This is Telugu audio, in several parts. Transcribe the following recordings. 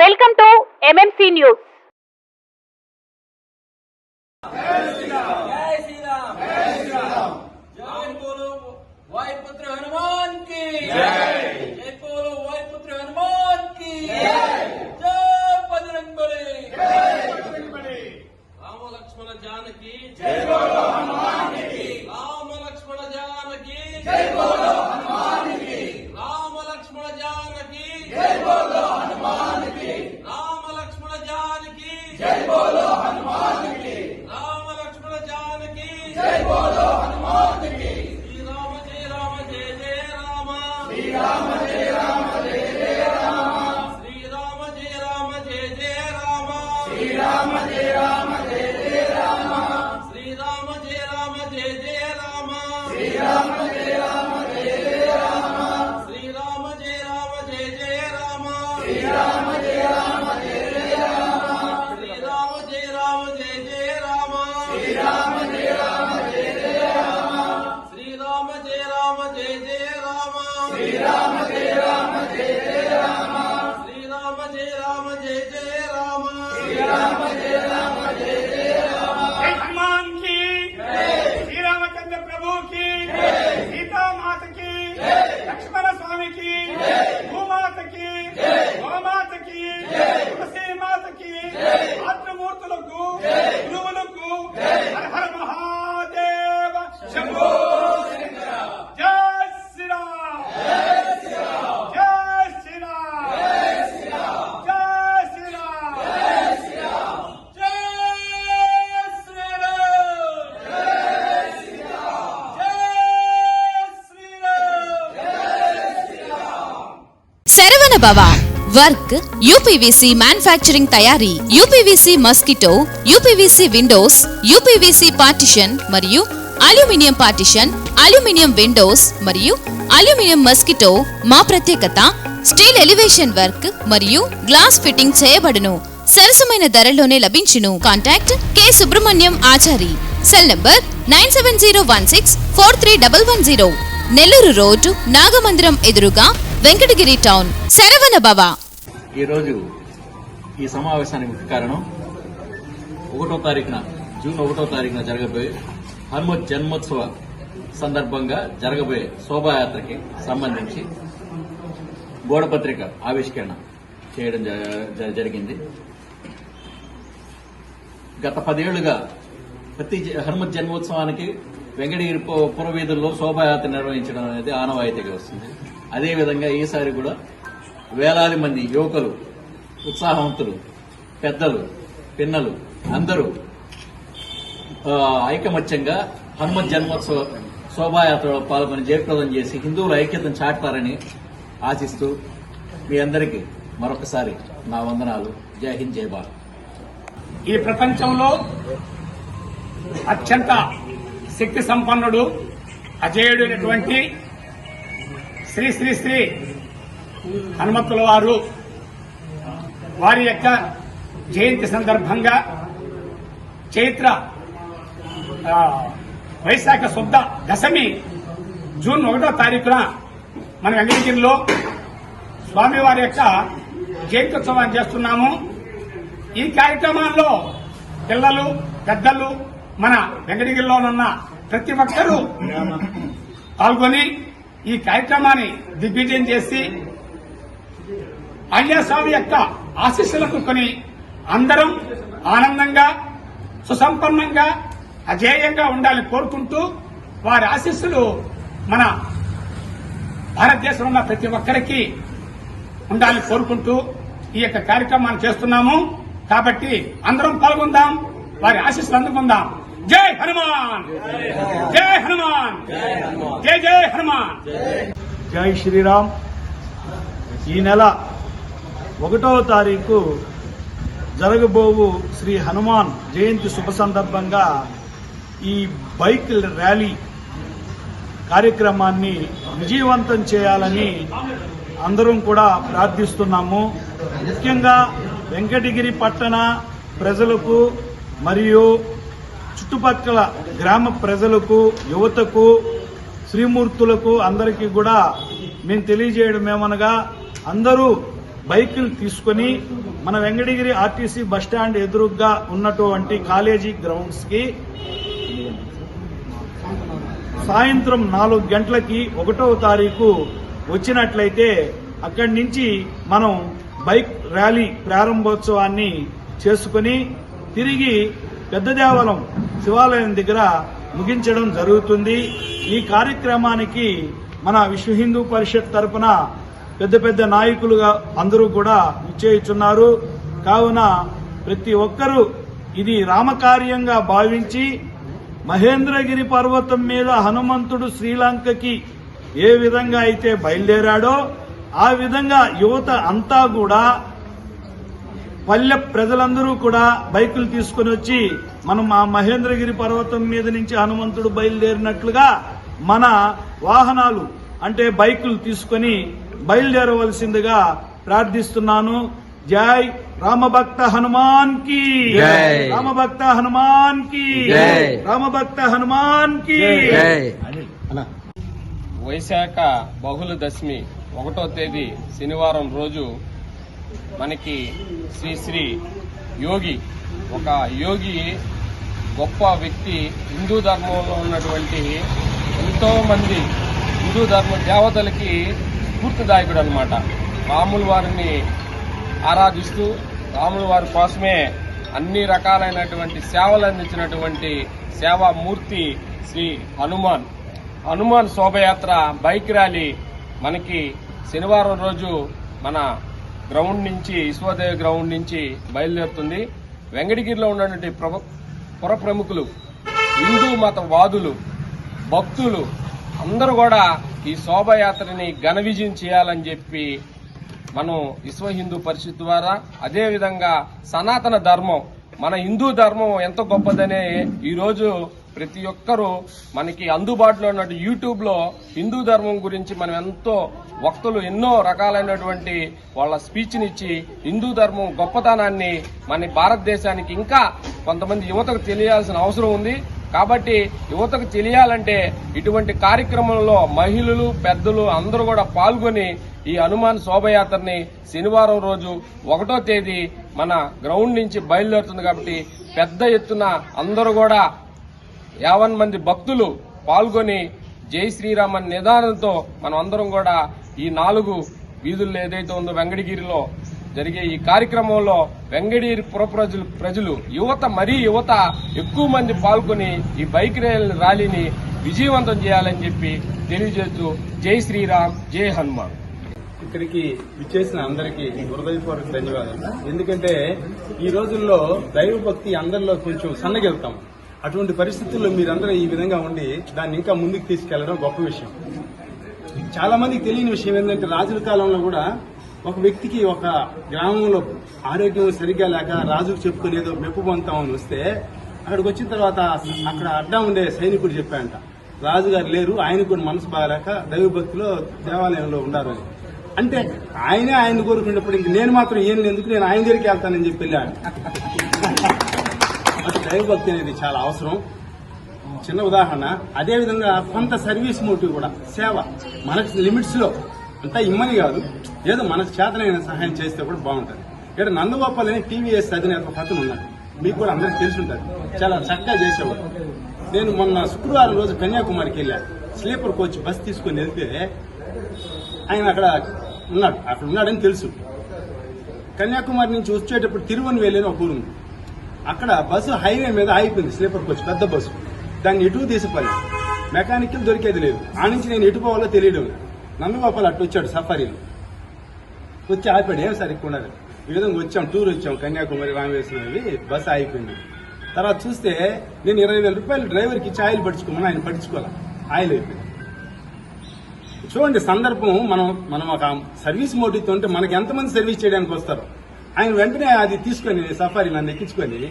Welcome to MMC news. जय श्री राम जय श्री राम जय श्री राम। जय बोलो वायुपुत्र हनुमान की जय। जय बोलो वायुपुत्र हनुमान की जय। जय बजरंगबली जय बजरंगबली। राम लक्ष्मण जानकी जय बोलो हनुमान की। राम लक्ष्मण जानकी जय बोलो हनुमान की। राम लक्ष्मण जानकी जय बोलो हनुमान की। राम लक्ष्मण जानकी जय बोलो हनुमान की। राम लक्ष्मण जानकी जय बोलो हनुमान की। श्री राम जय जय राम। श्री राम जय जय राम। श्री राम जय जय राम। श्री राम जय जय राम। श्री राम जय जय राम। श्री राम जय जय राम। श्री राम जय जय राम। श्री राम जय जय राम। श्री राम जय जय राम। श्री राम जय जय राम। श्री राम जय जय राम। श्री राम जय जय राम। श्री राम जय जय राम। श्री राम जय जय राम। जय हनुमान की श्री रामचंद्र प्रभु की सीता माता की लक्ष्मण स्वामी की भूमात की गौमात की तुलसी माता की मातृमूर्తులకు గురువులకు హర హర మహాదేవ శంభో శంకర। జై శ్రీరామ్ జై శ్రీరామ్ జై శ్రీరామ్ జై శ్రీరామ్ జై శ్రీరామ్ जय श्री राम जय श्री राम जय श्री राम। శరవణ భవ వర్క్ యూపీవీసీ మ్యానుఫ్యాక్చరింగ్ తయారీ UPVC mosquito UPVC Windows UPVC partition మరియు అల్యూమినియం పార్టిషన్ అల్యూమినియం విండోస్ మరియు అల్యూమినియం మస్కిటో మా ప్రత్యేకత స్టీల్ ఎలివేషన్ వర్క్ మరియు గ్లాస్ ఫిట్టింగ్ చేయబడును. సరసమైన ధరలోనే లభించును. Contact K Subrahmanyam Achari. Cell number 9706431110. Nellore road Nagamandiram ఎదురుగా వెంకటగిరి టౌన్. శరవణ భవ. ఈరోజు ఈ సమావేశానికి ముఖ్య కారణం జూన్ 1వ తారీఖున జరగబోయే హనుమత్ జన్మోత్సవ సందర్భంగా జరగబోయే శోభాయాత్రకి సంబంధించి గోడపత్రిక ఆవిష్కరణ చేయడం జరిగింది. గత 10 ఏళ్లుగా ప్రతి హనుమత్ జన్మోత్సవానికి వెంకటగిరి పురవీధుల్లో శోభాయాత్ర నిర్వహించడం అనేది ఆనవాయితీగా వస్తుంది. అదేవిధంగా ఈసారి కూడా వేలాది మంది యువకులు, ఉత్సాహవంతులు, పెద్దలు, పిన్నలు అందరూ ఐకమత్యంగా హనుమత్ జన్మోత్సవ శోభాయాత్రలో పాల్గొని జయప్రదం చేసి హిందువుల ఐక్యతను చాటుతారని ఆశిస్తూ మీ అందరికీ మరొకసారి నా వందనాలు. జై హింద్, జై భారత్. ఈ ప్రపంచంలో అత్యంత శక్తి సంపన్నుడు, అజేయుడైనటువంటి శ్రీ శ్రీ శ్రీ హనుమంతుల వారి యొక్క జయంతి సందర్భంగా చైత్ర వైశాఖ శుద్ధ దశమి జూన్ 1వ తారీఖున మన వెంకటగిరిలో స్వామివారి యొక్క జయంత్యుత్సవాన్ని చేస్తున్నాము. ఈ కార్యక్రమాల్లో పిల్లలు, పెద్దలు, మన వెంకటగిరిలోనున్న ప్రతి ఒక్కరూ పాల్గొని ఈ కార్యక్రమాన్ని దిగ్విజయం చేసి ఆంజనేయస్వామి యొక్క ఆశీస్సులకు కొని అందరం ఆనందంగా, సుసంపన్నంగా, అజేయంగా ఉండాలని కోరుకుంటూ వారి ఆశీస్సులు మన భారతదేశంలో ఉన్న ప్రతి ఒక్కరికి ఉండాలని కోరుకుంటూ ఈ యొక్క కార్యక్రమాన్ని చేస్తున్నాము. కాబట్టి అందరం పాల్గొందాం, వారి ఆశీస్సులు అందుకుందాం. జై హనుమాన్, జై హనుమాన్, జై జై హనుమాన్. జై శ్రీరామ్. ఈ నెల 1వ తారీఖు జరగబోవు శ్రీ హనుమాన్ జయంతి శుభ సందర్భంగా ఈ బైక్ ర్యాలీ కార్యక్రమాన్ని విజయవంతం చేయాలని అందరం కూడా ప్రార్థిస్తున్నాము. ముఖ్యంగా వెంకటగిరి పట్టణ ప్రజలకు మరియు చుట్టుపక్కల గ్రామ ప్రజలకు, యువతకు, శ్రీమూర్తులకు అందరికీ కూడా మేము తెలియజేయడం ఏమనగా అందరూ బైకులు తీసుకొని మన వెంకటగిరి ఆర్టీసీ బస్టాండ్ ఎదురుగా ఉన్నటువంటి కాలేజీ గ్రౌండ్స్ కి సాయంత్రం 4 గంటలకి 1వ తారీఖు వచ్చినట్లయితే అక్కడి నుంచి మనం బైక్ ర్యాలీ ప్రారంభోత్సవాన్ని చేసుకుని తిరిగి పెద్దదేవలం శివాలయం దగ్గర ముగించడం జరుగుతుంది. ఈ కార్యక్రమానికి మన విశ్వ హిందూ పరిషత్ తరపున పెద్ద పెద్ద నాయకులుగా అందరూ కూడా విచ్చేయుచున్నారు. కావున ప్రతి ఒక్కరూ ఇది రామకార్యంగా భావించి మహేంద్రగిరి పర్వతం మీద హనుమంతుడు శ్రీలంకకి ఏ విధంగా అయితే బయలుదేరాడో ఆ విధంగా యువత అంతా కూడా పల్లె ప్రజలందరూ కూడా బైకులు తీసుకుని వచ్చి మనం ఆ మహేంద్రగిరి పర్వతం మీద నుంచి హనుమంతుడు బయలుదేరినట్లుగా మన వాహనాలు అంటే బైకులు తీసుకుని బయలుదేరవలసిందిగా ప్రార్థిస్తున్నాను. జై రామభక్త హనుమాన్ కి, రామభక్త హనుమాన్ కి, రామభక్త హనుమాన్ కి. వైశాఖ బహుళ దశమి 1వ తేదీ శనివారం రోజు మనకి శ్రీ యోగి, ఒక యోగి గొప్ప వ్యక్తి, హిందూ ధర్మంలో ఉన్నటువంటి ఎంతో మంది హిందూ ధర్మ దేవతలకి స్ఫూర్తిదాయకుడు అనమాట. రాముల వారిని ఆరాధిస్తూ రాముల వారి కోసమే అన్ని రకాలైనటువంటి సేవలు అందించినటువంటి సేవామూర్తి శ్రీ హనుమాన్ శోభయాత్ర బైక్ ర్యాలీ మనకి శనివారం రోజు మన గ్రౌండ్ నుంచి విశ్వదేవి గ్రౌండ్ నుంచి బయలుదేరుతుంది. వెంకటగిరిలో ఉన్నటువంటి పుర ప్రముఖులు, హిందూ మతవాదులు, భక్తులు అందరూ కూడా ఈ శోభయాత్రని ఘన విజయం చేయాలని చెప్పి మనం విశ్వ హిందూ పరిషత్ ద్వారా, అదేవిధంగా సనాతన ధర్మం, మన హిందూ ధర్మం ఎంత గొప్పదనే ఈరోజు ప్రతి ఒక్కరూ మనకి అందుబాటులో ఉన్న యూట్యూబ్ లో హిందూ ధర్మం గురించి మనం ఎంతో వక్తలు ఎన్నో రకాలైనటువంటి వాళ్ళ స్పీచ్నిచ్చి హిందూ ధర్మం గొప్పతనాన్ని మన భారతదేశానికి ఇంకా కొంతమంది యువతకు తెలియాల్సిన అవసరం ఉంది. కాబట్టి యువతకు తెలియాలంటే ఇటువంటి కార్యక్రమంలో మహిళలు, పెద్దలు అందరూ కూడా పాల్గొని ఈ హనుమాన్ శోభయాత్రని శనివారం రోజు 1వ తేదీ మన గ్రౌండ్ నుంచి బయలుదేరుతుంది. కాబట్టి పెద్ద ఎత్తున అందరూ కూడా 50 మంది భక్తులు పాల్గొని జై శ్రీరామ్ అనే నిదానంతో మనం అందరం కూడా ఈ 4 వీధుల్లో ఏదైతే ఉందో వెంకటగిరిలో జరిగే ఈ కార్యక్రమంలో వెంకటగిరి పుర ప్రజలు యువత ఎక్కువ మంది పాల్గొని ఈ బైక్ ర్యాలీని విజయవంతం చేయాలని చెప్పి తెలియజేస్తూ జై శ్రీరామ్, జై హనుమాన్. ఇక్కడికి విచ్చేసిన అందరికీ హృదయపూర్వక ధన్యవాదాలు. ఎందుకంటే ఈ రోజుల్లో దైవ భక్తి అందరిలో కొంచెం సన్నగిలుతాం. అటువంటి పరిస్థితుల్లో మీరందరూ ఈ విధంగా ఉండి దాన్ని ఇంకా ముందుకు తీసుకెళ్లడం గొప్ప విషయం. చాలా మందికి తెలియని విషయం ఏంటంటే రాజుల కాలంలో కూడా ఒక వ్యక్తికి ఒక గ్రామంలో ఆరోగ్యం సరిగ్గా లేక రాజుకు చెప్పుకుని ఏదో మెప్పు పొందుతామని వస్తే అక్కడికి వచ్చిన తర్వాత అక్కడ అడ్డా ఉండే సైనికుడు చెప్పాయంట, రాజుగారు లేరు, ఆయన కూడా మనసు బాగాలేక దైవభక్తిలో దేవాలయంలో ఉన్నారు అని. అంటే ఆయన కోరుకునేటప్పుడు ఇంక నేను మాత్రం ఏం ఎందుకు, నేను ఆయన దగ్గరికి వెళ్తానని చెప్పి వెళ్ళాను. అటు దైవభక్తి అనేది చాలా అవసరం. చిన్న ఉదాహరణ, అదేవిధంగా కొంత సర్వీస్ మోటివ్ కూడా, సేవ మనకు లిమిట్స్ లో అంతా ఇమ్మని కాదు, ఏదో మనకు చేతనైన సహాయం చేస్తే కూడా బాగుంటుంది. ఇక్కడ నందగోపాల్ అని టీవీఎస్ అధినేత ఒక అతను ఉన్నాడు, మీకు కూడా అందరికి తెలిసి ఉంటుంది, చాలా చక్కగా చేసేవాడు. నేను మొన్న శుక్రవారం రోజు కన్యాకుమారికి వెళ్ళాను, స్లీపర్ కోచ్ బస్ తీసుకుని వెళ్తే ఆయన అక్కడ ఉన్నాడని తెలుసు. కన్యాకుమారి నుంచి వచ్చేటప్పుడు తిరువన్వేలి అని ఒక ఊరు ఉంది, అక్కడ బస్సు హైవే మీద ఆగిపోయింది, స్లీపర్ కోచ్ పెద్ద బస్సు. దాన్ని ఎటు తీసిపోయి మెకానిక్ దొరికేది లేదు. ఆ నుంచి నేను ఎటు పోవాలో తెలియడం. నందగోపాల్ అటు వచ్చాడు సఫారీలో, వచ్చి ఆపాడు, ఏం సార్ ఇక్కడ ఉన్నది, ఈ విధంగా వచ్చాం, టూర్ వచ్చాం కన్యాకుమారి రామేశ్వరం, బస్సు ఆగిపోయింది. తర్వాత చూస్తే నేను 20,000 రూపాయలు డ్రైవర్కి ఇచ్చి ఆయిల్ పట్టించుకోమని ఆయన పట్టించుకోవాలి, ఆయిల్ అయిపోయింది. చూడండి సందర్భం, మనం ఒక సర్వీస్ మోటివ్తో ఉంటే మనకి ఎంతమంది సర్వీస్ చేయడానికి వస్తారు. ఆయన వెంటనే అది తీసుకొని సఫారీ నన్ను ఎక్కించుకొని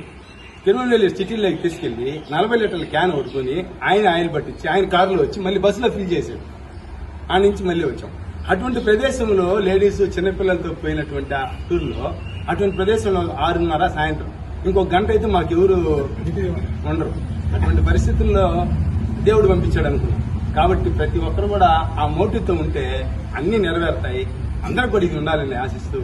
తిరువనెల్లి సిటీలోకి తీసుకెళ్లి 40 లీటర్ల క్యాన్ కొట్టుకుని ఆయన ఆయిల్ పట్టించి ఆయన కారులో వచ్చి మళ్ళీ బస్సులో ఫిల్ చేశాడు. ఆ నుంచి మళ్ళీ వచ్చాం. అటువంటి ప్రదేశంలో లేడీస్ చిన్నపిల్లలతో పోయినటువంటి ఆ టూర్లో అటువంటి ప్రదేశంలో 6:30 సాయంత్రం, ఇంకొక గంట అయితే మాకు ఎవరు ఉండరు. అటువంటి పరిస్థితుల్లో దేవుడు పంపించాడు అనుకున్నాం. కాబట్టి ప్రతి ఒక్కరు కూడా ఆ మోటివ్తో ఉంటే అన్ని నెరవేరుతాయి. అందరికి కూడా ఇది ఉండాలని ఆశిస్తూ